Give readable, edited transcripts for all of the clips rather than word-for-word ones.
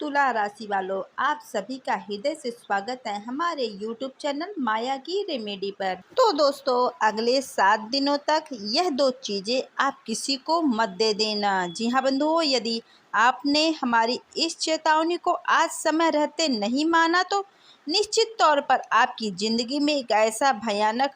तुला राशि वालों, आप सभी का हृदय से स्वागत है हमारे यूट्यूब चैनल माया की रेमेडी पर। तो दोस्तों, अगले 7 दिनों तक यह 2 चीज़ें आप किसी को मत दे देना। जी हाँ बंधुओं, यदि आपने हमारी इस चेतावनी को आज समय रहते नहीं माना तो निश्चित तौर पर आपकी ज़िंदगी में एक ऐसा भयानक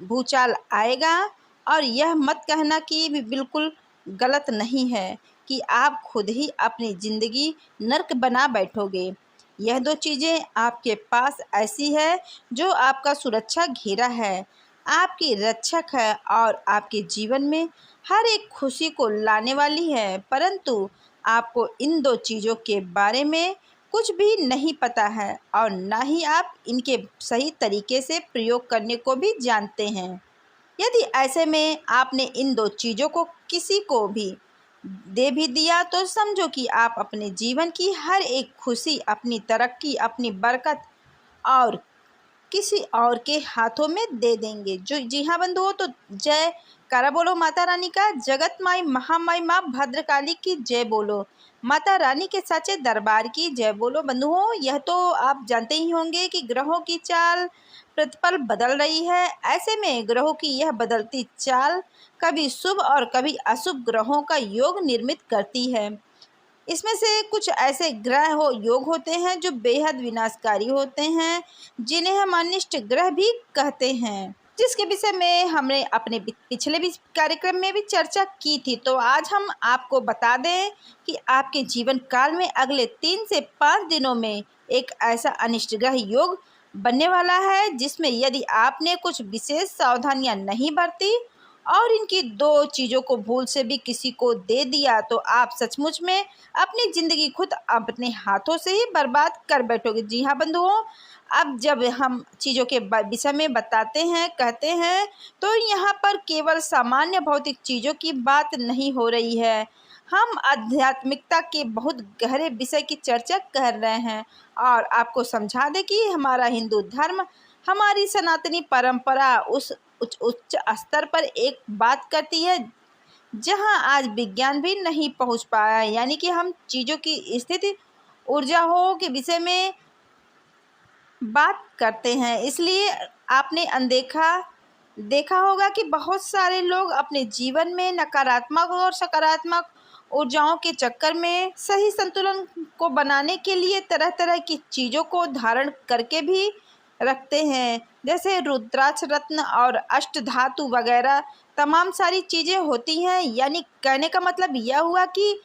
भूचाल आएगा। और यह मत कहना कि भी बिल्कुल गलत नहीं है कि आप खुद ही अपनी ज़िंदगी नर्क बना बैठोगे। यह 2 चीज़ें आपके पास ऐसी है जो आपका सुरक्षा घेरा है, आपकी रक्षक है और आपके जीवन में हर एक खुशी को लाने वाली है। परंतु आपको इन 2 चीज़ों के बारे में कुछ भी नहीं पता है और ना ही आप इनके सही तरीके से प्रयोग करने को भी जानते हैं। यदि ऐसे में आपने इन 2 चीज़ों को किसी को भी दे भी दिया तो समझो कि आप अपने जीवन की हर एक खुशी, अपनी तरक्की, अपनी बरकत और किसी और के हाथों में दे देंगे। जो जी हाँ बंधुओं, तो जय करा बोलो माता रानी का, जगत माई महामाई माँ भद्रकाली की जय बोलो, माता रानी के सच्चे दरबार की जय बोलो। बंधुओं, यह तो आप जानते ही होंगे कि ग्रहों की चाल प्रतिपल बदल रही है। ऐसे में ग्रहों की यह बदलती चाल कभी शुभ और कभी अशुभ ग्रहों का योग निर्मित करती है। इसमें से कुछ ऐसे ग्रह योग होते हैं जो बेहद विनाशकारी होते हैं, जिन्हें हम अनिष्ट ग्रह भी कहते हैं, जिसके विषय में हमने अपने पिछले भी कार्यक्रम में भी चर्चा की थी। तो आज हम आपको बता दें कि आपके जीवन काल में अगले 3 से 5 दिनों में एक ऐसा अनिष्ट ग्रह योग बनने वाला है, जिसमें यदि आपने कुछ विशेष सावधानियां नहीं बरती और इनकी 2 चीज़ों को भूल से भी किसी को दे दिया तो आप सचमुच में अपनी ज़िंदगी खुद अपने हाथों से ही बर्बाद कर बैठोगे। जी हाँ बंधुओं, अब जब हम चीज़ों के विषय में बताते हैं, कहते हैं, तो यहाँ पर केवल सामान्य भौतिक चीज़ों की बात नहीं हो रही है। हम आध्यात्मिकता के बहुत गहरे विषय की चर्चा कर रहे हैं और आपको समझा दें कि हमारा हिंदू धर्म, हमारी सनातनी परंपरा उस उच्च स्तर पर एक बात करती है जहां आज विज्ञान भी नहीं पहुंच पाया है। यानी कि हम चीज़ों की स्थिति, ऊर्जा हो के विषय में बात करते हैं। इसलिए आपने देखा होगा कि बहुत सारे लोग अपने जीवन में नकारात्मक और सकारात्मक ऊर्जाओं के चक्कर में सही संतुलन को बनाने के लिए तरह तरह की चीज़ों को धारण करके भी रखते हैं, जैसे रुद्राक्ष रत्न और अष्ट धातु वगैरह तमाम सारी चीज़ें होती हैं। यानी कहने का मतलब यह हुआ कि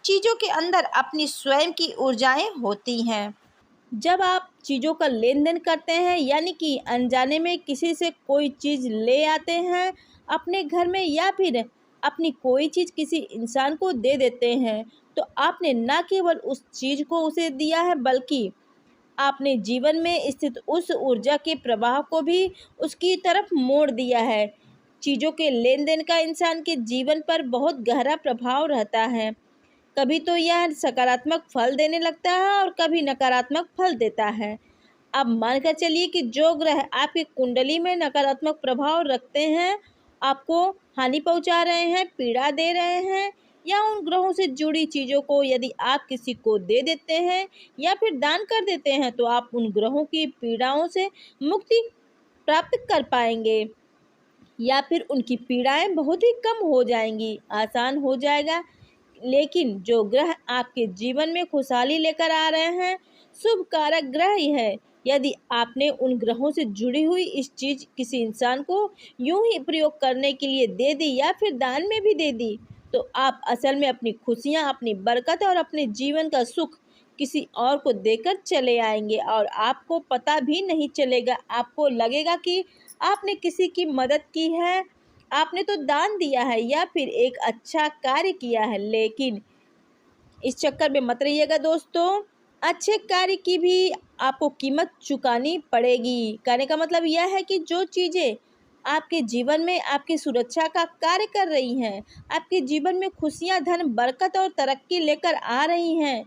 चीज़ों के अंदर अपनी स्वयं की ऊर्जाएं होती हैं। जब आप चीज़ों का लेन देन करते हैं, यानी कि अनजाने में किसी से कोई चीज़ ले आते हैं अपने घर में, या फिर अपनी कोई चीज़ किसी इंसान को दे देते हैं, तो आपने न केवल उस चीज़ को उसे दिया है, बल्कि आपने जीवन में स्थित उस ऊर्जा के प्रवाह को भी उसकी तरफ मोड़ दिया है। चीज़ों के लेन देन का इंसान के जीवन पर बहुत गहरा प्रभाव रहता है। कभी तो यह सकारात्मक फल देने लगता है और कभी नकारात्मक फल देता है। अब मानकर चलिए कि जो ग्रह आपकी कुंडली में नकारात्मक प्रभाव रखते हैं, आपको हानि पहुंचा रहे हैं, पीड़ा दे रहे हैं, या उन ग्रहों से जुड़ी चीज़ों को यदि आप किसी को दे देते हैं या फिर दान कर देते हैं, तो आप उन ग्रहों की पीड़ाओं से मुक्ति प्राप्त कर पाएंगे, या फिर उनकी पीड़ाएं बहुत ही कम हो जाएंगी, आसान हो जाएगा। लेकिन जो ग्रह आपके जीवन में खुशहाली लेकर आ रहे हैं, शुभ कारक ग्रह ही है। यदि आपने उन ग्रहों से जुड़ी हुई इस चीज़ किसी इंसान को यूं ही प्रयोग करने के लिए दे दी या फिर दान में भी दे दी, तो आप असल में अपनी खुशियां, अपनी बरकत और अपने जीवन का सुख किसी और को देकर चले आएंगे और आपको पता भी नहीं चलेगा। आपको लगेगा कि आपने किसी की मदद की है, आपने तो दान दिया है या फिर एक अच्छा कार्य किया है। लेकिन इस चक्कर में मत रहिएगा दोस्तों, अच्छे कार्य की भी आपको कीमत चुकानी पड़ेगी। कहने का मतलब यह है कि जो चीज़ें आपके जीवन में आपकी सुरक्षा का कार्य कर रही हैं, आपके जीवन में खुशियां, धन, बरकत और तरक्की लेकर आ रही हैं,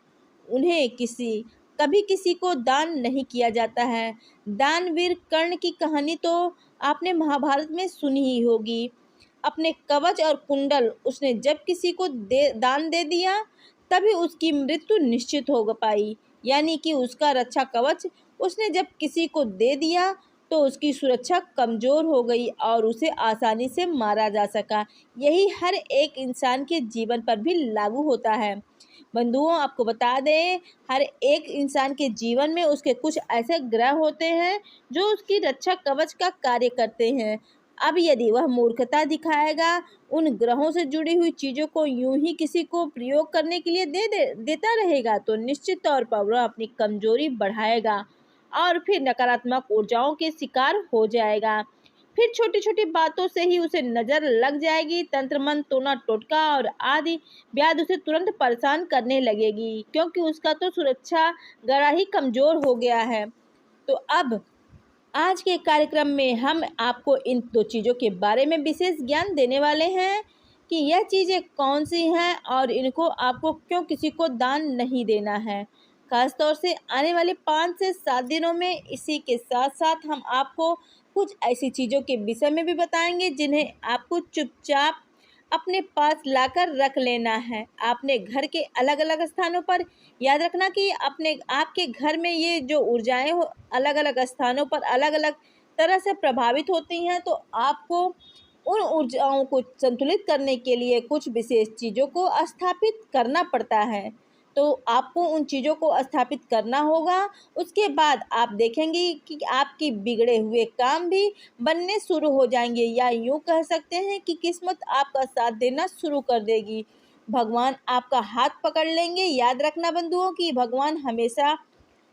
उन्हें कभी किसी को दान नहीं किया जाता है। दानवीर कर्ण की कहानी तो आपने महाभारत में सुनी ही होगी। अपने कवच और कुंडल उसने जब किसी को दान दे दिया, तभी उसकी मृत्यु निश्चित हो पाई। यानी कि उसका रक्षा कवच उसने जब किसी को दे दिया तो उसकी सुरक्षा कमज़ोर हो गई और उसे आसानी से मारा जा सका। यही हर एक इंसान के जीवन पर भी लागू होता है। बंधुओं, आपको बता दें, हर एक इंसान के जीवन में उसके कुछ ऐसे ग्रह होते हैं जो उसकी रक्षा कवच का कार्य करते हैं। अब यदि वह मूर्खता दिखाएगा, उन ग्रहों से जुड़ी हुई चीज़ों को यूं ही किसी को प्रयोग करने के लिए देता रहेगा तो निश्चित तौर पर वह अपनी कमजोरी बढ़ाएगा और फिर नकारात्मक ऊर्जाओं के शिकार हो जाएगा। फिर छोटी छोटी बातों से ही उसे नजर लग जाएगी। तंत्र मंत्र, टोना टोटका और आदि व्याध उसे तुरंत परेशान करने लगेगी, क्योंकि उसका तो सुरक्षा गड़ा ही कमजोर हो गया है। तो अब आज के कार्यक्रम में हम आपको इन दो चीज़ों के बारे में विशेष ज्ञान देने वाले हैं कि यह चीज़ें कौन सी हैं और इनको आपको क्यों किसी को दान नहीं देना है। खासतौर से आने वाले 5 से 7 दिनों में इसी के साथ साथ हम आपको कुछ ऐसी चीज़ों के विषय में भी बताएंगे जिन्हें आपको चुपचाप अपने पास लाकर रख लेना है। आपने घर के अलग अलग स्थानों पर याद रखना कि अपने आपके घर में ये जो ऊर्जाएं हो अलग अलग स्थानों पर अलग अलग तरह से प्रभावित होती हैं, तो आपको उन ऊर्जाओं को संतुलित करने के लिए कुछ विशेष चीज़ों को स्थापित करना पड़ता है। तो आपको उन चीज़ों को स्थापित करना होगा। उसके बाद आप देखेंगे कि आपके बिगड़े हुए काम भी बनने शुरू हो जाएंगे, या यूँ कह सकते हैं कि किस्मत आपका साथ देना शुरू कर देगी। भगवान आपका हाथ पकड़ लेंगे। याद रखना बंधुओं कि भगवान हमेशा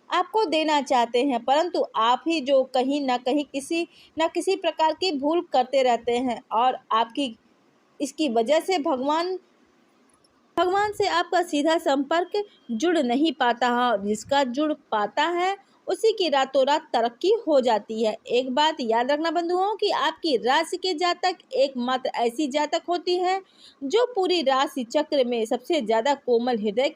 आपको देना चाहते हैं, परंतु आप ही जो कहीं ना कहीं किसी न किसी प्रकार की भूल करते रहते हैं और आपकी इसकी वजह से भगवान से आपका सीधा संपर्क जुड़ नहीं पाता है, और जिसका जुड़ पाता है उसी की रातों रात तरक्की हो जाती है। एक बात याद रखना बंधुओं कि आपकी राशि के जातक एकमात्र ऐसी जातक होती है जो पूरी राशि चक्र में सबसे ज़्यादा कोमल हृदय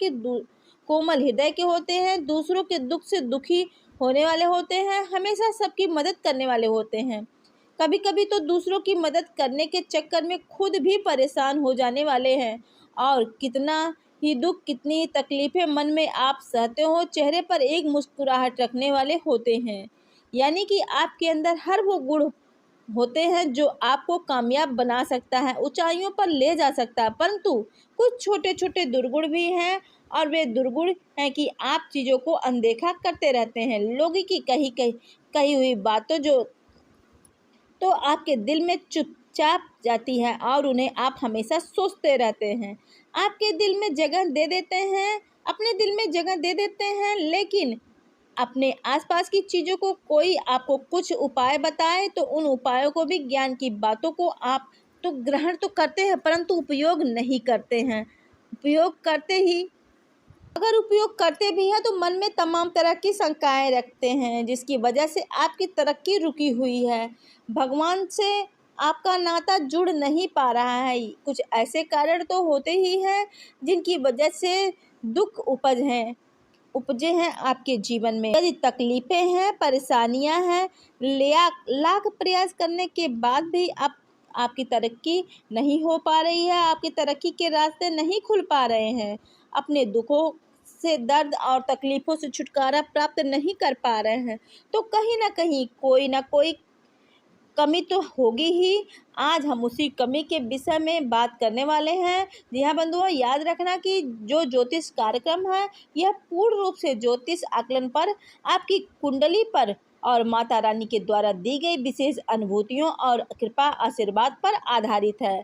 के होते हैं, दूसरों के दुख से दुखी होने वाले होते हैं, हमेशा सबकी मदद करने वाले होते हैं। कभी कभी तो दूसरों की मदद करने के चक्कर में खुद भी परेशान हो जाने वाले हैं। और कितना ही दुख, कितनी ही तकलीफें मन में आप सहते हो, चेहरे पर एक मुस्कुराहट रखने वाले होते हैं। यानी कि आपके अंदर हर वो गुण होते हैं जो आपको कामयाब बना सकता है, ऊंचाइयों पर ले जा सकता है। परंतु कुछ छोटे छोटे दुर्गुण भी हैं, और वे दुर्गुण हैं कि आप चीज़ों को अनदेखा करते रहते हैं। लोगों की कही हुई बातों जो तो आपके दिल में चुपचाप जाती है और उन्हें आप हमेशा सोचते रहते हैं। आपके दिल में जगह दे देते हैं, अपने दिल में जगह दे देते हैं, लेकिन अपने आसपास की चीज़ों को कोई आपको कुछ उपाय बताए तो उन उपायों को भी, ज्ञान की बातों को आप तो ग्रहण तो करते हैं परंतु उपयोग नहीं करते हैं। अगर उपयोग करते भी हैं तो मन में तमाम तरह की शंकाएं रखते हैं, जिसकी वजह से आपकी तरक्की रुकी हुई है। भगवान से आपका नाता जुड़ नहीं पा रहा है। कुछ ऐसे कारण तो होते ही हैं जिनकी वजह से दुख उपजे हैं आपके जीवन में। यदि तकलीफें हैं, परेशानियां हैं, लाख प्रयास करने के बाद भी आपकी तरक्की नहीं हो पा रही है, आपकी तरक्की के रास्ते नहीं खुल पा रहे हैं, अपने दुखों से, दर्द और तकलीफों से छुटकारा प्राप्त नहीं कर पा रहे हैं, तो कहीं ना कोई कमी तो होगी ही। आज हम उसी कमी के विषय में बात करने वाले हैं। जी हाँ बंधुओं, याद रखना कि जो ज्योतिष कार्यक्रम है यह पूर्ण रूप से ज्योतिष आकलन पर, आपकी कुंडली पर और माता रानी के द्वारा दी गई विशेष अनुभूतियों और कृपा आशीर्वाद पर आधारित है।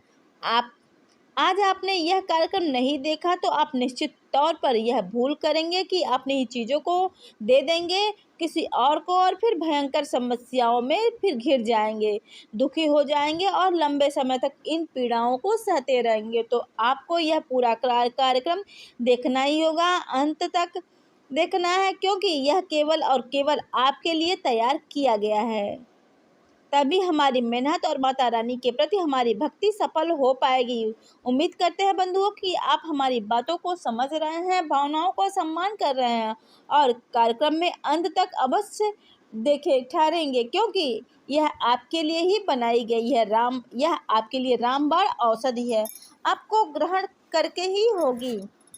आज आपने यह कार्यक्रम नहीं देखा तो आप निश्चित तौर पर यह भूल करेंगे कि अपनी ही चीज़ों को दे देंगे किसी और को, और फिर भयंकर समस्याओं में फिर घिर जाएंगे, दुखी हो जाएंगे और लंबे समय तक इन पीड़ाओं को सहते रहेंगे। तो आपको यह पूरा कार्यक्रम देखना ही होगा, अंत तक देखना है, क्योंकि यह केवल और केवल आपके लिए तैयार किया गया है। तभी हमारी मेहनत और माता रानी के प्रति हमारी भक्ति सफल हो पाएगी। उम्मीद करते हैं बंधुओं कि आप हमारी बातों को समझ रहे हैं, भावनाओं का सम्मान कर रहे हैं और कार्यक्रम में अंत तक अवश्य देखे ठहरेंगे, क्योंकि यह आपके लिए ही बनाई गई है। यह आपके लिए रामबाण औषधि है, आपको ग्रहण करके ही होगी।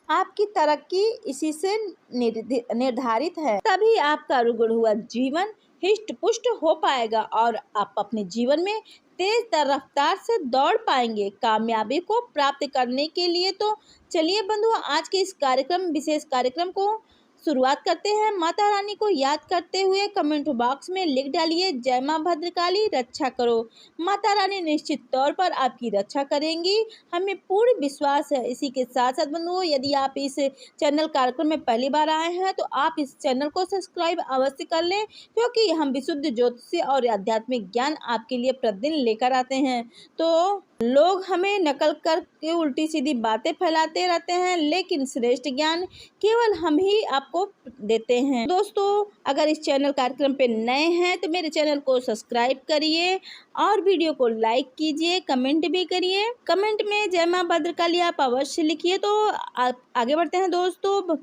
आपकी तरक्की इसी से निर्धारित है। तभी आपका रुगड़ हुआ जीवन हिष्ट पुष्ट हो पाएगा और आप अपने जीवन में तेज रफ्तार से दौड़ पाएंगे कामयाबी को प्राप्त करने के लिए। तो चलिए बंधुओं, आज के इस विशेष कार्यक्रम को शुरुआत करते हैं। माता रानी को याद करते हुए कमेंट बॉक्स में लिख डालिए, जय मां भद्रकाली रक्षा करो। माता रानी निश्चित तौर पर आपकी रक्षा करेंगी, हमें पूर्ण विश्वास है। इसी के साथ साथ बंधुओं, यदि आप इस चैनल कार्यक्रम में पहली बार आए हैं तो आप इस चैनल को सब्सक्राइब अवश्य कर लें, क्योंकि हम विशुद्ध ज्योतिष और आध्यात्मिक ज्ञान आपके लिए प्रतिदिन लेकर आते हैं। तो लोग हमें नकल करके उल्टी सीधी बातें फैलाते रहते हैं, लेकिन श्रेष्ठ ज्ञान केवल हम ही आपको देते हैं। दोस्तों, अगर इस चैनल कार्यक्रम पे नए हैं तो मेरे चैनल को सब्सक्राइब करिए और वीडियो को लाइक कीजिए, कमेंट भी करिए। कमेंट में जय मां भद्रकाली आप अवश्य लिखिए। तो आगे बढ़ते हैं दोस्तों।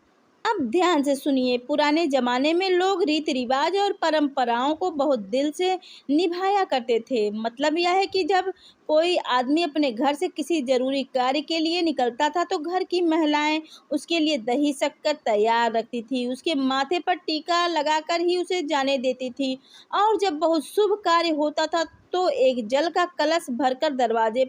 अब ध्यान से सुनिए। पुराने जमाने में लोग रीति रिवाज और परंपराओं को बहुत दिल से निभाया करते थे। मतलब यह है कि जब कोई आदमी अपने घर से किसी जरूरी कार्य के लिए निकलता था तो घर की महिलाएं उसके लिए दही शक्कर तैयार रखती थी, उसके माथे पर टीका लगाकर ही उसे जाने देती थी। और जब बहुत शुभ कार्य होता था तो एक जल का कलश भरकर दरवाजे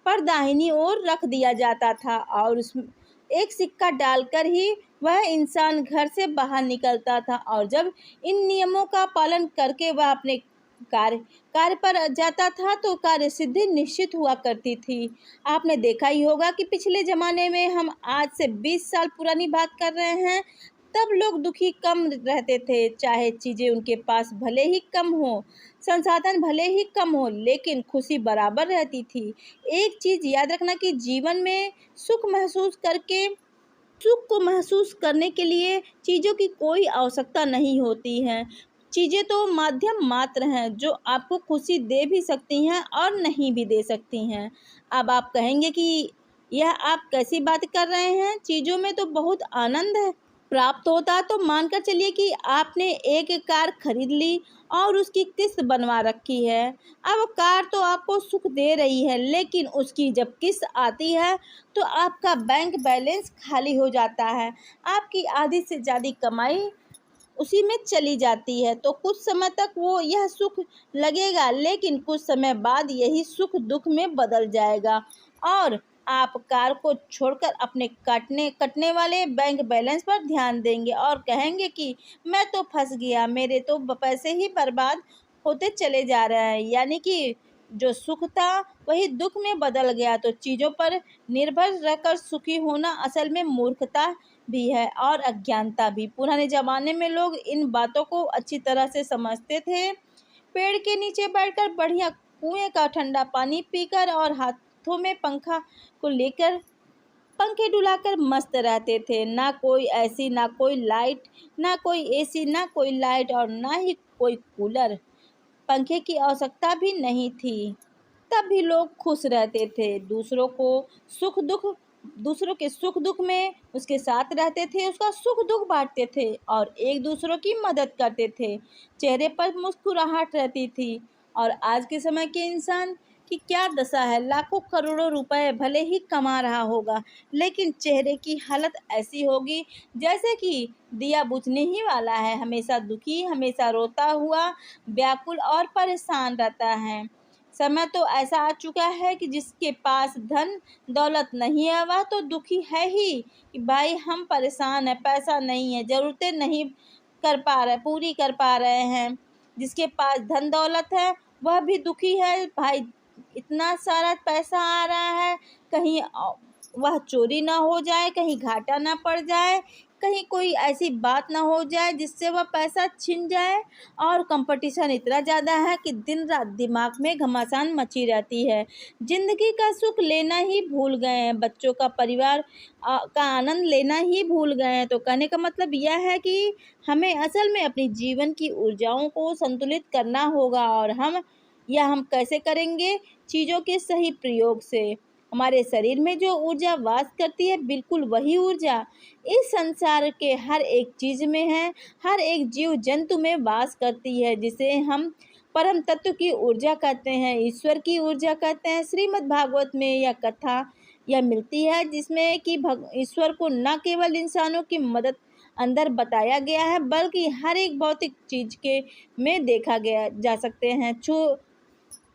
पर दाहिनी ओर रख दिया जाता था और उसमें एक सिक्का डालकर ही वह इंसान घर से बाहर निकलता था। और जब इन नियमों का पालन करके वह अपने कार्य पर जाता था तो कार्य सिद्धि निश्चित हुआ करती थी। आपने देखा ही होगा कि पिछले जमाने में, हम आज से 20 साल पुरानी बात कर रहे हैं, तब लोग दुखी कम रहते थे। चाहे चीजें उनके पास भले ही कम हो, संसाधन भले ही कम हो, लेकिन खुशी बराबर रहती थी। एक चीज याद रखना कि जीवन में सुख को महसूस करने के लिए चीज़ों की कोई आवश्यकता नहीं होती है। चीज़ें तो माध्यम मात्र हैं जो आपको खुशी दे भी सकती हैं और नहीं भी दे सकती हैं। अब आप कहेंगे कि यह आप कैसी बात कर रहे हैं, चीज़ों में तो बहुत आनंद है प्राप्त होता। तो मानकर चलिए कि आपने एक कार खरीद ली और उसकी किस्त बनवा रखी है। अब कार तो आपको सुख दे रही है, लेकिन उसकी जब किस्त आती है तो आपका बैंक बैलेंस खाली हो जाता है। आपकी आधी से ज़्यादा कमाई उसी में चली जाती है। तो कुछ समय तक वो यह सुख लगेगा, लेकिन कुछ समय बाद यही सुख दुख में बदल जाएगा और आप कार को छोड़कर अपने कटने वाले बैंक बैलेंस पर ध्यान देंगे और कहेंगे कि मैं तो फंस गया, मेरे तो पैसे ही बर्बाद होते चले जा रहे हैं। यानी कि जो सुख था वही दुख में बदल गया। तो चीज़ों पर निर्भर रहकर सुखी होना असल में मूर्खता भी है और अज्ञानता भी। पुराने ज़माने में लोग इन बातों को अच्छी तरह से समझते थे। पेड़ के नीचे बैठकर बढ़िया कुएं का ठंडा पानी पीकर और हाथों में पंखा को लेकर पंखे डुलाकर मस्त रहते थे। ना कोई एसी, ना कोई लाइट, ना कोई एसी, ना कोई लाइट और ना ही कोई कूलर। पंखे की आवश्यकता भी नहीं थी। तब भी लोग खुश रहते थे। दूसरों के सुख दुख में उसके साथ रहते थे, उसका सुख दुख बांटते थे और एक दूसरों की मदद करते थे। चेहरे पर मुस्कुराहट रहती थी। और आज के समय के इंसान की क्या दशा है, लाखों करोड़ों रुपए भले ही कमा रहा होगा, लेकिन चेहरे की हालत ऐसी होगी जैसे कि दिया बुझने ही वाला है। हमेशा दुखी, हमेशा रोता हुआ, व्याकुल और परेशान रहता है। समय तो ऐसा आ चुका है कि जिसके पास धन दौलत नहीं है वह तो दुखी है ही कि भाई हम परेशान हैं, पैसा नहीं है, ज़रूरतें नहीं पूरी कर पा रहे हैं। जिसके पास धन दौलत है वह भी दुखी है, भाई इतना सारा पैसा आ रहा है, कहीं वह चोरी ना हो जाए, कहीं घाटा ना पड़ जाए, कहीं कोई ऐसी बात ना हो जाए जिससे वह पैसा छिन जाए। और कंपटीशन इतना ज़्यादा है कि दिन रात दिमाग में घमासान मची रहती है। ज़िंदगी का सुख लेना ही भूल गए हैं, बच्चों का परिवार का आनंद लेना ही भूल गए हैं। तो कहने का मतलब यह है कि हमें असल में अपनी जीवन की ऊर्जाओं को संतुलित करना होगा। और हम कैसे करेंगे? चीज़ों के सही प्रयोग से। हमारे शरीर में जो ऊर्जा वास करती है, बिल्कुल वही ऊर्जा इस संसार के हर एक चीज़ में है, हर एक जीव जंतु में वास करती है, जिसे हम परम तत्व की ऊर्जा कहते हैं, ईश्वर की ऊर्जा कहते हैं। श्रीमद् भागवत में यह कथा यह मिलती है, जिसमें कि ईश्वर को न केवल इंसानों की मदद अंदर बताया गया है, बल्कि हर एक भौतिक चीज के में देखा गया जा सकते हैं,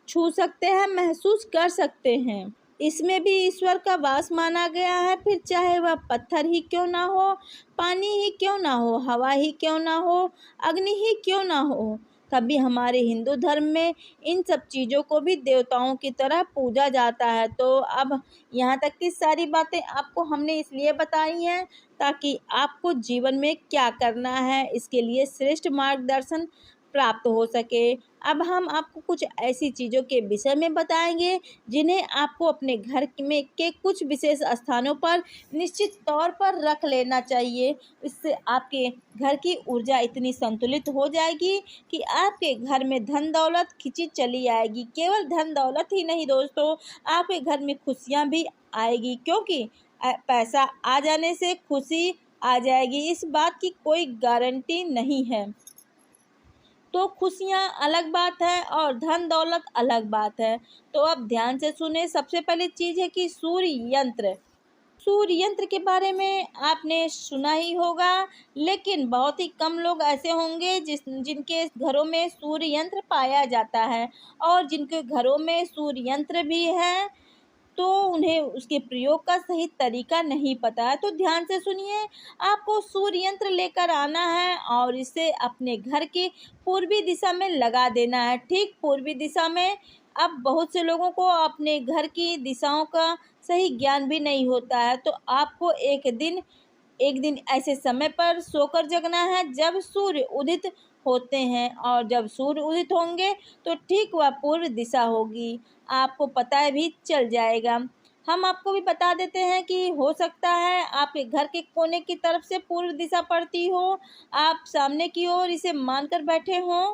छू सकते हैं, महसूस कर सकते हैं। इसमें भी ईश्वर का वास माना गया है, फिर चाहे वह पत्थर ही क्यों ना हो, पानी ही क्यों ना हो, हवा ही क्यों ना हो, अग्नि ही क्यों ना हो। तभी हमारे हिंदू धर्म में इन सब चीज़ों को भी देवताओं की तरह पूजा जाता है। तो अब यहाँ तक की सारी बातें आपको हमने इसलिए बताई हैं ताकि आपको जीवन में क्या करना है इसके लिए श्रेष्ठ मार्गदर्शन प्राप्त हो सके। अब हम आपको कुछ ऐसी चीज़ों के विषय में बताएंगे जिन्हें आपको अपने घर में के कुछ विशेष स्थानों पर निश्चित तौर पर रख लेना चाहिए। इससे आपके घर की ऊर्जा इतनी संतुलित हो जाएगी कि आपके घर में धन दौलत खिंची चली आएगी। केवल धन दौलत ही नहीं दोस्तों, आपके घर में खुशियाँ भी आएगी, क्योंकि पैसा आ जाने से खुशी आ जाएगी, इस बात की कोई गारंटी नहीं है। तो खुशियाँ अलग बात है और धन दौलत अलग बात है। तो अब ध्यान से सुने। सबसे पहली चीज़ है कि सूर्य यंत्र। सूर्य यंत्र के बारे में आपने सुना ही होगा, लेकिन बहुत ही कम लोग ऐसे होंगे जिनके घरों में सूर्य यंत्र पाया जाता है, और जिनके घरों में सूर्य यंत्र भी है तो उन्हें उसके प्रयोग का सही तरीका नहीं पता है। तो ध्यान से सुनिए, आपको सूर्य यंत्र लेकर आना है और इसे अपने घर की पूर्वी दिशा में लगा देना है, ठीक पूर्वी दिशा में। अब बहुत से लोगों को अपने घर की दिशाओं का सही ज्ञान भी नहीं होता है, तो आपको एक दिन ऐसे समय पर सोकर जगना है जब सूर्य उदित होते हैं, और जब सूर्य उदित होंगे तो ठीक वह पूर्व दिशा होगी, आपको पता भी चल जाएगा। हम आपको भी बता देते हैं कि हो सकता है आपके घर के कोने की तरफ से पूर्व दिशा पड़ती हो, आप सामने की ओर इसे मानकर बैठे हों,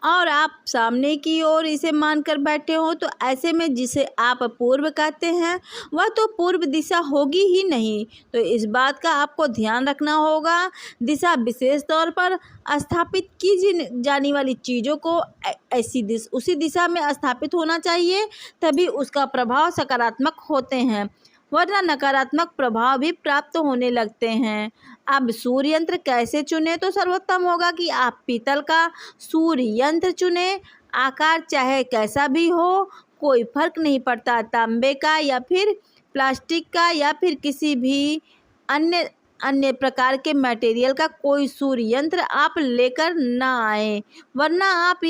और आप सामने की ओर इसे मानकर बैठे हो, तो ऐसे में जिसे आप पूर्व कहते हैं वह तो पूर्व दिशा होगी ही नहीं। तो इस बात का आपको ध्यान रखना होगा। दिशा विशेष तौर पर स्थापित की जाने वाली चीज़ों को उसी दिशा में स्थापित होना चाहिए, तभी उसका प्रभाव सकारात्मक होते हैं, वरना नकारात्मक प्रभाव भी प्राप्त होने लगते हैं। अब सूर्य यंत्र कैसे चुने? तो सर्वोत्तम होगा कि आप पीतल का सूर्य यंत्र चुने। आकार चाहे कैसा भी हो, कोई फर्क नहीं पड़ता, तांबे का या फिर प्लास्टिक का या फिर किसी भी अन्य प्रकार के मटेरियल का कोई सूर्य यंत्र आप लेकर ना आए, वरना आप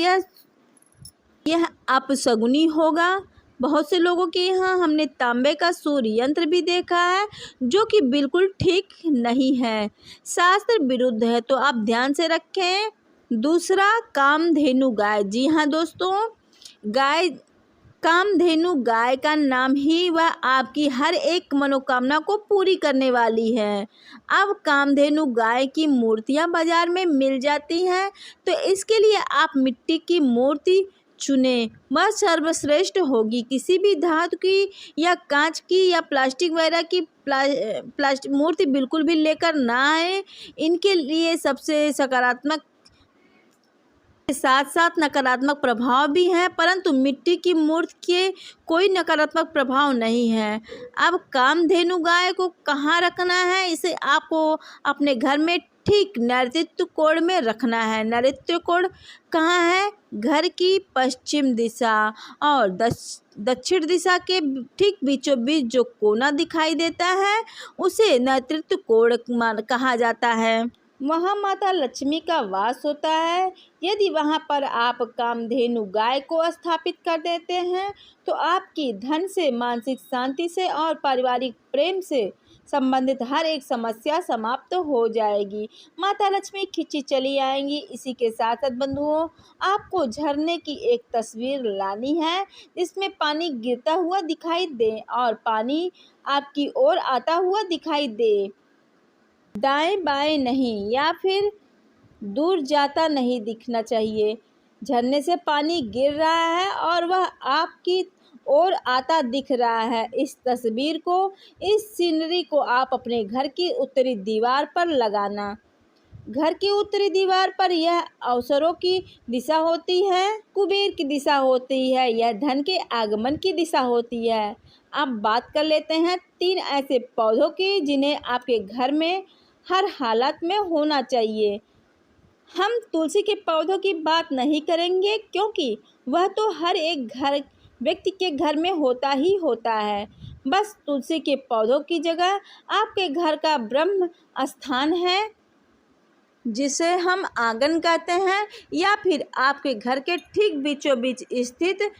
यह अपशगुनी होगा। बहुत से लोगों के यहाँ हमने तांबे का सूर्य यंत्र भी देखा है, जो कि बिल्कुल ठीक नहीं है, शास्त्र विरुद्ध है, तो आप ध्यान से रखें। दूसरा, कामधेनु गाय। जी हाँ दोस्तों, कामधेनु गाय का नाम ही वह आपकी हर एक मनोकामना को पूरी करने वाली है। अब कामधेनु गाय की मूर्तियाँ बाजार में मिल जाती हैं, तो इसके लिए आप मिट्टी की मूर्ति चुने, वह सर्वश्रेष्ठ होगी। किसी भी धातु की या कांच की या प्लास्टिक वगैरह की प्लास्टिक मूर्ति बिल्कुल भी लेकर ना आए। इनके लिए सबसे सकारात्मक के साथ साथ नकारात्मक प्रभाव भी हैं, परंतु मिट्टी की मूर्ति के कोई नकारात्मक प्रभाव नहीं है। अब कामधेनु गाय को कहाँ रखना है? इसे आपको अपने घर में ठीक नैऋत्य कोण में रखना है। नैऋत्य कोण कहाँ है? घर की पश्चिम दिशा और दक्षिण दिशा के ठीक बीचों बीच जो कोना दिखाई देता है उसे नैऋत्य कोण कहा जाता है। वहाँ माता लक्ष्मी का वास होता है। यदि वहाँ पर आप कामधेनु गाय को स्थापित कर देते हैं तो आपकी धन से, मानसिक शांति से और पारिवारिक प्रेम से संबंधित हर एक समस्या समाप्त हो जाएगी। माता लक्ष्मी खिंची चली आएंगी। इसी के साथ साथ बंधुओं, आपको झरने की एक तस्वीर लानी है जिसमें पानी गिरता हुआ दिखाई दे और पानी आपकी ओर आता हुआ दिखाई दे, दाएं बाएं नहीं या फिर दूर जाता नहीं दिखना चाहिए। झरने से पानी गिर रहा है और वह आपकी ओर आता दिख रहा है। इस तस्वीर को, इस सीनरी को आप अपने घर की उत्तरी दीवार पर लगाना। घर की उत्तरी दीवार पर यह अवसरों की दिशा होती है, कुबेर की दिशा होती है, यह धन के आगमन की दिशा होती है। अब बात कर लेते हैं 3 ऐसे पौधों की जिन्हें आपके घर में हर हालत में होना चाहिए। हम तुलसी के पौधों की बात नहीं करेंगे क्योंकि वह तो हर एक घर व्यक्ति के घर में होता ही होता है। बस तुलसी के पौधों की जगह आपके घर का ब्रह्म स्थान है, जिसे हम आंगन कहते हैं, या फिर आपके घर के ठीक बीचों बीच स्थित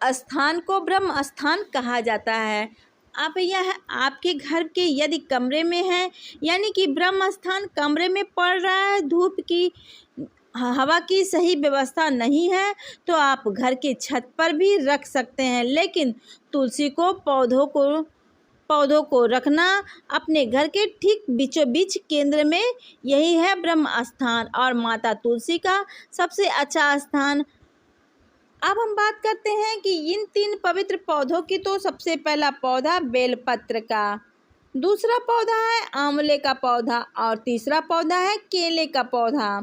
स्थान को ब्रह्म स्थान कहा जाता है। अब यह आपके घर के यदि कमरे में है, यानी कि ब्रह्म स्थान कमरे में पड़ रहा है, धूप की हवा की सही व्यवस्था नहीं है, तो आप घर के छत पर भी रख सकते हैं। लेकिन तुलसी को पौधों को रखना अपने घर के ठीक बीचों बीच केंद्र में, यही है ब्रह्म स्थान और माता तुलसी का सबसे अच्छा स्थान। अब हम बात करते हैं कि इन 3 पवित्र पौधों की। तो सबसे पहला पौधा बेलपत्र का, दूसरा पौधा है आंवले का पौधा और तीसरा पौधा है केले का पौधा।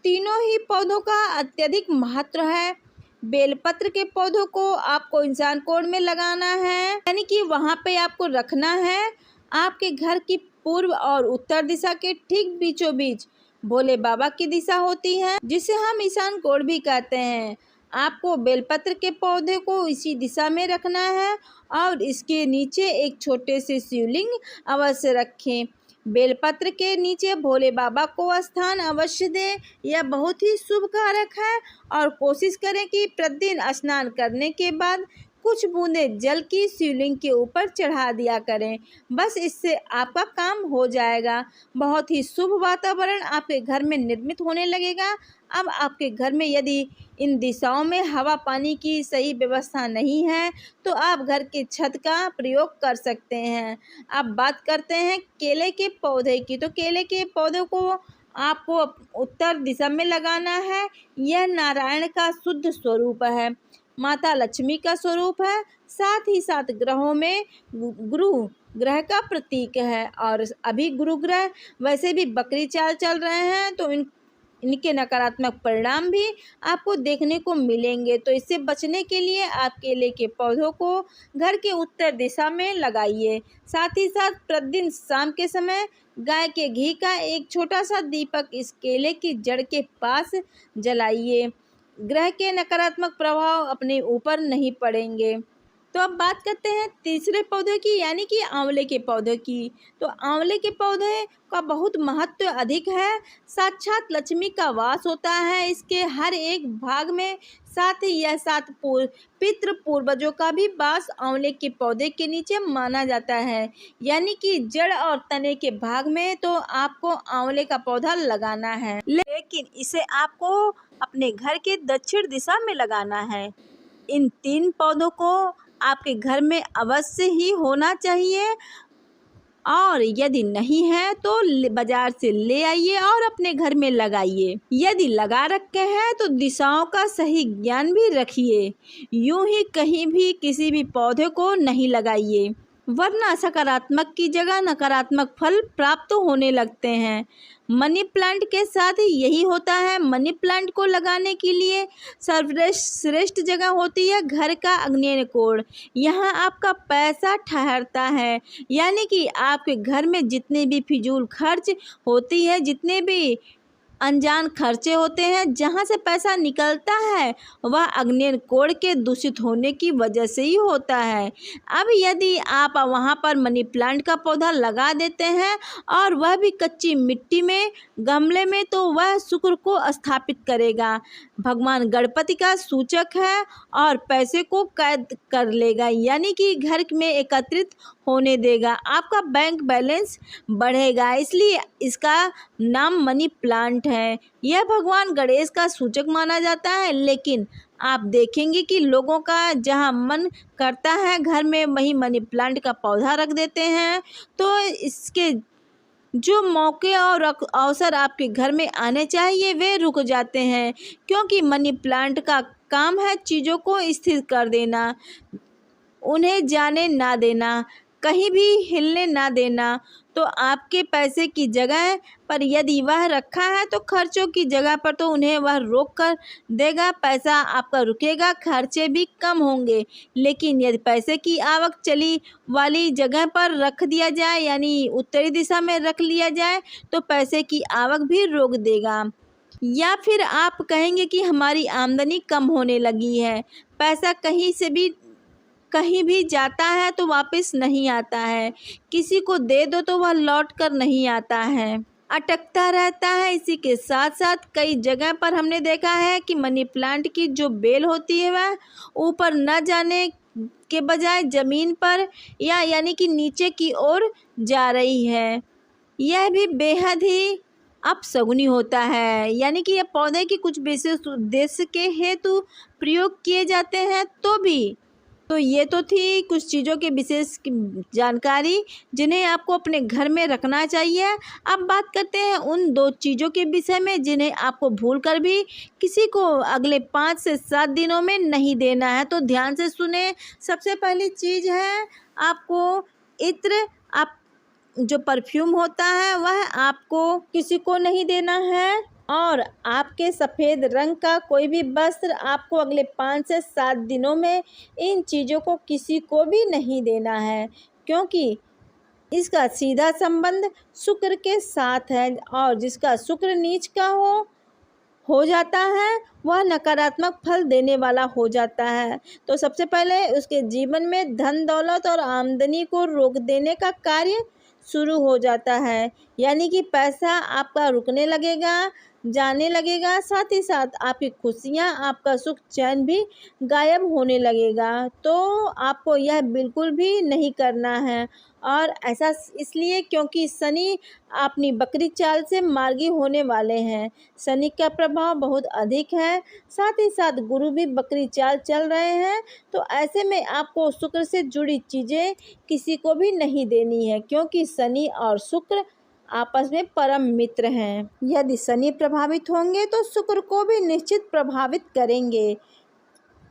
तीनों ही पौधों का अत्यधिक महत्व है। बेलपत्र के पौधों को आपको इंसान कोण में लगाना है, यानी कि वहाँ पे आपको रखना है। आपके घर की पूर्व और उत्तर दिशा के ठीक बीचों बीच भोले बाबा की दिशा होती है, जिसे हम ईशान कोण भी कहते हैं। आपको बेलपत्र के पौधे को इसी दिशा में रखना है और इसके नीचे एक छोटे से शिवलिंग अवश्य रखें। बेलपत्र के नीचे भोले बाबा को स्थान अवश्य दें, यह बहुत ही शुभ कारक है। और कोशिश करें कि प्रतिदिन स्नान करने के बाद कुछ बूंदें जल की शिवलिंग के ऊपर चढ़ा दिया करें। बस इससे आपका काम हो जाएगा। बहुत ही शुभ वातावरण आपके घर में निर्मित होने लगेगा। अब आपके घर में यदि इन दिशाओं में हवा पानी की सही व्यवस्था नहीं है, तो आप घर के छत का प्रयोग कर सकते हैं। अब बात करते हैं केले के पौधे की। तो केले के पौधे को आपको उत्तर दिशा में लगाना है। यह नारायण का शुद्ध स्वरूप है, माता लक्ष्मी का स्वरूप है, साथ ही साथ ग्रहों में गुरु ग्रह का प्रतीक है। और अभी गुरु ग्रह वैसे भी बकरी चाल चल रहे हैं, तो इनके नकारात्मक परिणाम भी आपको देखने को मिलेंगे। तो इससे बचने के लिए आप केले के पौधों को घर के उत्तर दिशा में लगाइए। साथ ही साथ प्रतिदिन शाम के समय गाय के घी का एक छोटा सा दीपक इस केले की जड़ के पास जलाइए। ग्रह के नकारात्मक प्रभाव अपने ऊपर नहीं पड़ेंगे। तो अब बात करते हैं तीसरे पौधे की, यानी कि आंवले के पौधे की। तो आंवले के पौधे का बहुत महत्व अधिक है। साक्षात लक्ष्मी का वास होता है इसके हर एक भाग में। साथ ही यह 7 पितृ पूर्वजों का भी वास आंवले के पौधे के नीचे माना जाता है, यानी कि जड़ और तने के भाग में तो आपको आंवले का पौधा लगाना है, लेकिन इसे आपको अपने घर के दक्षिण दिशा में लगाना है। इन 3 पौधों को आपके घर में अवश्य ही होना चाहिए, और यदि नहीं है तो बाजार से ले आइए और अपने घर में लगाइए। यदि लगा रखे हैं तो दिशाओं का सही ज्ञान भी रखिए। यूं ही कहीं भी किसी भी पौधे को नहीं लगाइए, वरना सकारात्मक की जगह नकारात्मक फल प्राप्त होने लगते हैं। मनी प्लांट के साथ ही यही होता है। मनी प्लांट को लगाने के लिए सर्वश्रेष्ठ जगह होती है घर का आग्नेय कोण। यहाँ आपका पैसा ठहरता है, यानी कि आपके घर में जितने भी फिजूल खर्च होती है, जितने भी अनजान खर्चे होते हैं, जहाँ से पैसा निकलता है वह आग्नेय कोण के दूषित होने की वजह से ही होता है। अब यदि आप वहाँ पर मनी प्लांट का पौधा लगा देते हैं और वह भी कच्ची मिट्टी में गमले में, तो वह शुक्र को स्थापित करेगा, भगवान गणपति का सूचक है और पैसे को कैद कर लेगा, यानी कि घर में एकत्रित होने देगा। आपका बैंक बैलेंस बढ़ेगा, इसलिए इसका नाम मनी प्लांट है। यह भगवान गणेश का सूचक माना जाता है, लेकिन आप देखेंगे कि लोगों का जहां मन करता है घर में वहीं मनी प्लांट का पौधा रख देते हैं। तो इसके जो मौके और अवसर आपके घर में आने चाहिए वे रुक जाते हैं, क्योंकि मनी प्लांट का काम है चीज़ों को स्थिर कर देना, उन्हें जाने ना देना। कहीं भी हिलने ना देना। तो आपके पैसे की जगह पर यदि वह रखा है तो खर्चों की जगह पर तो उन्हें वह रोक कर देगा, पैसा आपका रुकेगा, खर्चे भी कम होंगे। लेकिन यदि पैसे की आवक चली वाली जगह पर रख दिया जाए, यानी उत्तरी दिशा में रख लिया जाए, तो पैसे की आवक भी रोक देगा। या फिर आप कहेंगे कि हमारी आमदनी कम होने लगी है, पैसा कहीं भी जाता है तो वापस नहीं आता है, किसी को दे दो तो वह लौट कर नहीं आता है, अटकता रहता है। इसी के साथ साथ कई जगह पर हमने देखा है कि मनी प्लांट की जो बेल होती है वह ऊपर न जाने के बजाय ज़मीन पर या यानी कि नीचे की ओर जा रही है। यह भी बेहद ही अपशगुनी होता है, यानी कि यह पौधे की कुछ विशेष उद्देश्य के हेतु प्रयोग किए जाते हैं तो ये तो थी कुछ चीज़ों के विशेष जानकारी जिन्हें आपको अपने घर में रखना चाहिए। अब बात करते हैं उन 2 चीज़ों के विषय में जिन्हें आपको भूलकर भी किसी को अगले 5 से 7 दिनों में नहीं देना है। तो ध्यान से सुने। सबसे पहली चीज़ है आपको इत्र। आप जो परफ्यूम होता है वह आपको किसी को नहीं देना है, और आपके सफ़ेद रंग का कोई भी वस्त्र आपको अगले 5 से 7 दिनों में इन चीज़ों को किसी को भी नहीं देना है, क्योंकि इसका सीधा संबंध शुक्र के साथ है, और जिसका शुक्र नीच का हो जाता है वह नकारात्मक फल देने वाला हो जाता है। तो सबसे पहले उसके जीवन में धन दौलत और आमदनी को रोक देने का कार्य शुरू हो जाता है, यानी कि पैसा आपका रुकने लगेगा, जाने लगेगा, साथ ही साथ आपकी खुशियाँ, आपका सुख चैन भी गायब होने लगेगा। तो आपको यह बिल्कुल भी नहीं करना है, और ऐसा इसलिए क्योंकि शनि अपनी बकरी चाल से मार्गी होने वाले हैं। शनि का प्रभाव बहुत अधिक है, साथ ही साथ गुरु भी बकरी चाल चल रहे हैं। तो ऐसे में आपको शुक्र से जुड़ी चीज़ें किसी को भी नहीं देनी है, क्योंकि शनि और शुक्र आपस में परम मित्र हैं। यदि शनि प्रभावित होंगे तो शुक्र को भी निश्चित प्रभावित करेंगे।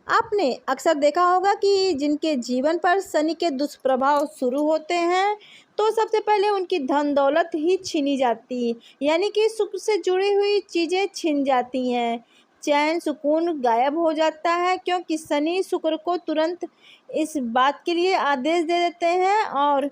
आपने अक्सर देखा होगा कि जिनके जीवन पर शनि के दुष्प्रभाव शुरू होते हैं तो सबसे पहले उनकी धन दौलत ही छीनी जाती है, यानी कि शुक्र से जुड़ी हुई चीज़ें छिन जाती हैं। चैन सुकून गायब हो जाता है, क्योंकि शनि शुक्र को तुरंत इस बात के लिए आदेश दे देते हैं, और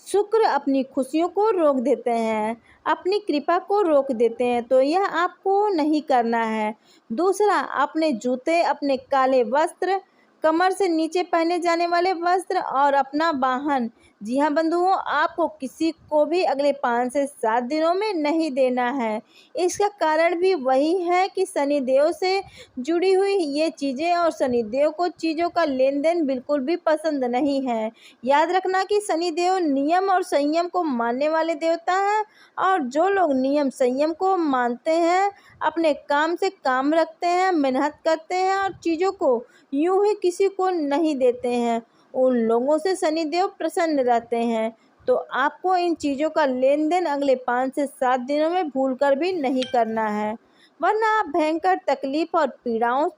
शुक्र अपनी खुशियों को रोक देते हैं, अपनी कृपा को रोक देते हैं। तो यह आपको नहीं करना है। दूसरा, अपने जूते, अपने काले वस्त्र, कमर से नीचे पहने जाने वाले वस्त्र और अपना वाहन, जी हाँ बंधुओं, आपको किसी को भी अगले 5 से 7 दिनों में नहीं देना है। इसका कारण भी वही है कि शनिदेव से जुड़ी हुई ये चीज़ें, और शनिदेव को चीज़ों का लेन देन बिल्कुल भी पसंद नहीं है। याद रखना कि शनिदेव नियम और संयम को मानने वाले देवता हैं, और जो लोग नियम संयम को मानते हैं, अपने काम से काम रखते हैं, मेहनत करते हैं और चीज़ों को यूं ही किसी को नहीं देते हैं, उन लोगों से शनिदेव प्रसन्न रहते हैं। तो आपको इन चीज़ों का लेन देन अगले 5 से 7 दिनों में भूलकर भी नहीं करना है, वरना आप भयंकर तकलीफ और पीड़ाओं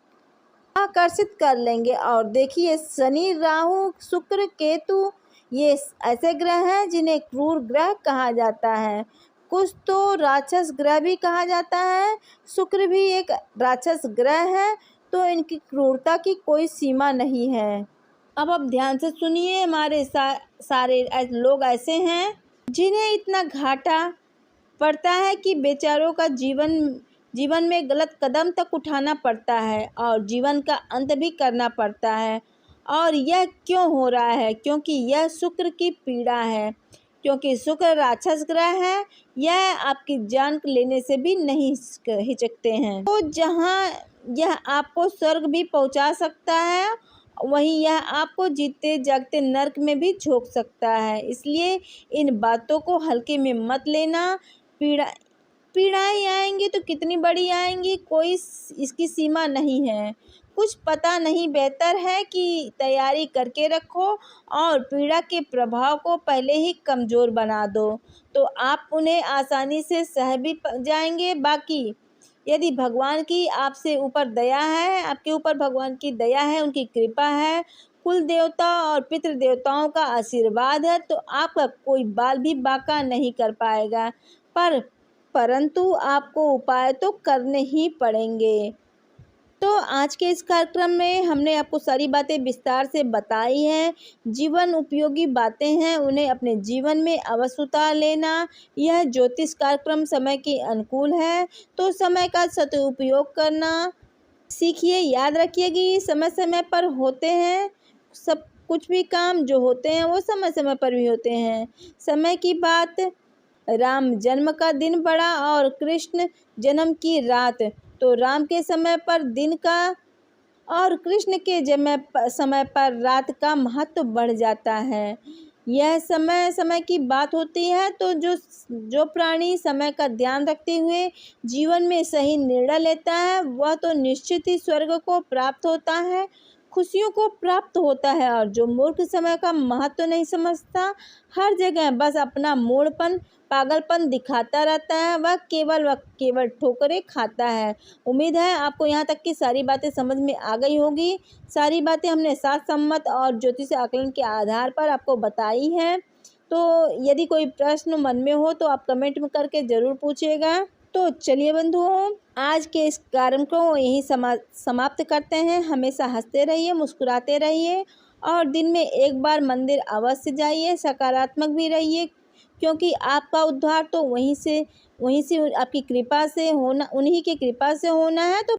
आकर्षित कर लेंगे। और देखिए, शनि, राहु, शुक्र, केतु ये ऐसे ग्रह हैं जिन्हें क्रूर ग्रह कहा जाता है। कुछ तो राक्षस ग्रह भी कहा जाता है। शुक्र भी एक राक्षस ग्रह है, तो इनकी क्रूरता की कोई सीमा नहीं है। अब आप ध्यान से सुनिए। हमारे सारे लोग ऐसे हैं जिन्हें इतना घाटा पड़ता है कि बेचारों का जीवन में गलत कदम तक उठाना पड़ता है, और जीवन का अंत भी करना पड़ता है। और यह क्यों हो रहा है? क्योंकि यह शुक्र की पीड़ा है, क्योंकि शुक्र राक्षस ग्रह है। यह आपकी जान लेने से भी नहीं हिचकते हैं। तो जहाँ यह आपको स्वर्ग भी पहुंचा सकता है, वहीं यह आपको जीते जागते नर्क में भी झोंक सकता है। इसलिए इन बातों को हल्के में मत लेना। पीड़ाएं आएंगी तो कितनी बड़ी आएंगी, कोई इसकी सीमा नहीं है। कुछ पता नहीं, बेहतर है कि तैयारी करके रखो और पीड़ा के प्रभाव को पहले ही कमज़ोर बना दो, तो आप उन्हें आसानी से सह भी जाएंगे। बाकी यदि भगवान की आपसे ऊपर दया है, आपके ऊपर भगवान की दया है, उनकी कृपा है, कुल देवता और पितृ देवताओं का आशीर्वाद है तो आपका कोई बाल भी बांका नहीं कर पाएगा। परंतु आपको उपाय तो करने ही पड़ेंगे। तो आज के इस कार्यक्रम में हमने आपको सारी बातें विस्तार से बताई हैं। जीवन उपयोगी बातें हैं, उन्हें अपने जीवन में अवश्य उतार लेना। यह ज्योतिष कार्यक्रम समय के अनुकूल है, तो समय का सदुपयोग करना सीखिए। याद रखिए कि समय समय पर होते हैं, सब कुछ भी काम जो होते हैं वो समय समय पर भी होते हैं। समय की बात, राम जन्म का दिन बड़ा और कृष्ण जन्म की रात, तो राम के समय पर दिन का और कृष्ण के समय पर रात का महत्व बढ़ जाता है। यह समय समय की बात होती है, तो जो प्राणी समय का ध्यान रखते हुए जीवन में सही निर्णय लेता है वह तो निश्चित ही स्वर्ग को प्राप्त होता है, खुशियों को प्राप्त होता है। और जो मूर्ख समय का महत्व नहीं समझता, हर जगह बस अपना मूढ़पन पागलपन दिखाता रहता है, वह केवल ठोकरें खाता है। उम्मीद है आपको यहाँ तक की सारी बातें समझ में आ गई होगी। सारी बातें हमने शास्त्र सम्मत और ज्योतिष आकलन के आधार पर आपको बताई हैं। तो यदि कोई प्रश्न मन में हो तो आप कमेंट में करके ज़रूर पूछिएगा। तो चलिए बंधुओं, आज के इस कार्यक्रम को यहीं समाप्त करते हैं। हमेशा हंसते रहिए, मुस्कुराते रहिए और दिन में एक बार मंदिर अवश्य जाइए। सकारात्मक भी रहिए, क्योंकि आपका उद्धार तो वहीं से आपकी कृपा से होना, उन्हीं की कृपा से होना है। तो